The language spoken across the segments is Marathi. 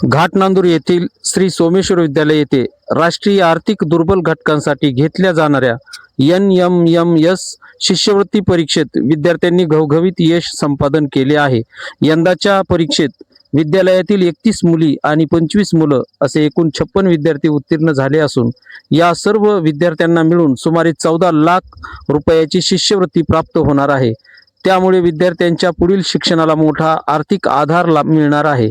घाटनांदूर येथील श्री सोमेश्वर विद्यालय येथे राष्ट्रीय आर्थिक दुर्बल घटकांसाठी घेतल्या जाणाऱ्या NMMS शिष्यवृत्ती परीक्षेत विद्यार्थ्यांनी घवघवीत यश संपादन केले आहे. यंदाच्या परीक्षेत विद्यालयातील 31 मुली आणि 25 मुलं असे एकूण 56 विद्यार्थी उत्तीर्ण झाले असून या सर्व विद्यार्थ्यांना मिळून सुमारे 14 लाख रुपयाची शिष्यवृत्ती प्राप्त होणार आहे. त्यामुळे विद्यार्थ्यांच्या पुढील शिक्षणाला मोठा आर्थिक आधार मिळणार आहे.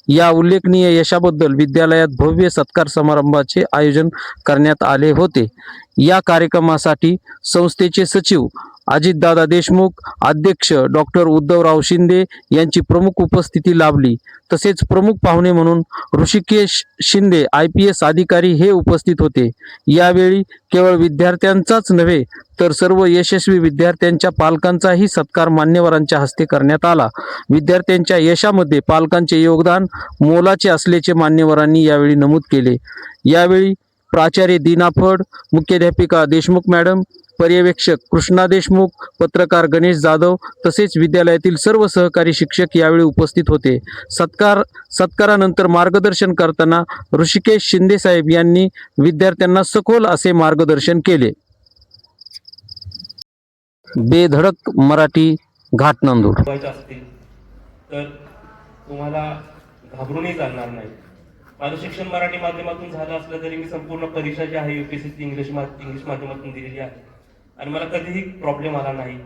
या उल्लेखनीय यशाबद्दल विद्यालयात भव्य सत्कार समारंभाचे आयोजन करण्यात आले होते. या कार्यक्रमासाठी संस्थेचे सचिव अजितदादा देशमुख, अध्यक्ष डॉक्टर उद्धवराव शिंदे यांची प्रमुख उपस्थिती लाभली. तसेच प्रमुख पाहुणे म्हणून ऋषिकेश शिंदे IPS अधिकारी हे उपस्थित होते. यावेळी केवळ विद्यार्थ्यांचाच नव्हे तर सर्व यशस्वी विद्यार्थ्यांच्या पालकांचाही सत्कार मान्यवरांच्या हस्ते करण्यात आला. विद्यार्थ्यांच्या यशामध्ये पालकांचे योगदान मोलाचे असल्याचे मान्यवरांनी यावेळी नमूद केले. यावेळी प्राचार्य दीना फड, मुख्याध्यापिका देशमुख मॅडम, पर्यवेक्षक कृष्णा देशमुख, पत्रकार गणेश जाधव तसेच विद्यालयातील सर्व सहकारी शिक्षक यावेळी उपस्थित होते. सत्कारानंतर मार्गदर्शन करताना ऋषिकेश शिंदे साहेब यांनी विद्यार्थ्यांना सखोल असे मार्गदर्शन केले. बेधडक मराठी, घाटनांदूर. तर तुम्हाला घाबरूनही चालणार नाही. माझं शिक्षण मराठी माध्यमातून झालं असलं तरी मी संपूर्ण परीक्षा जी आहे UPSC इंग्लिश माध्यमातून दिलेली आहे आणि मला कधीही प्रॉब्लेम आला नाही.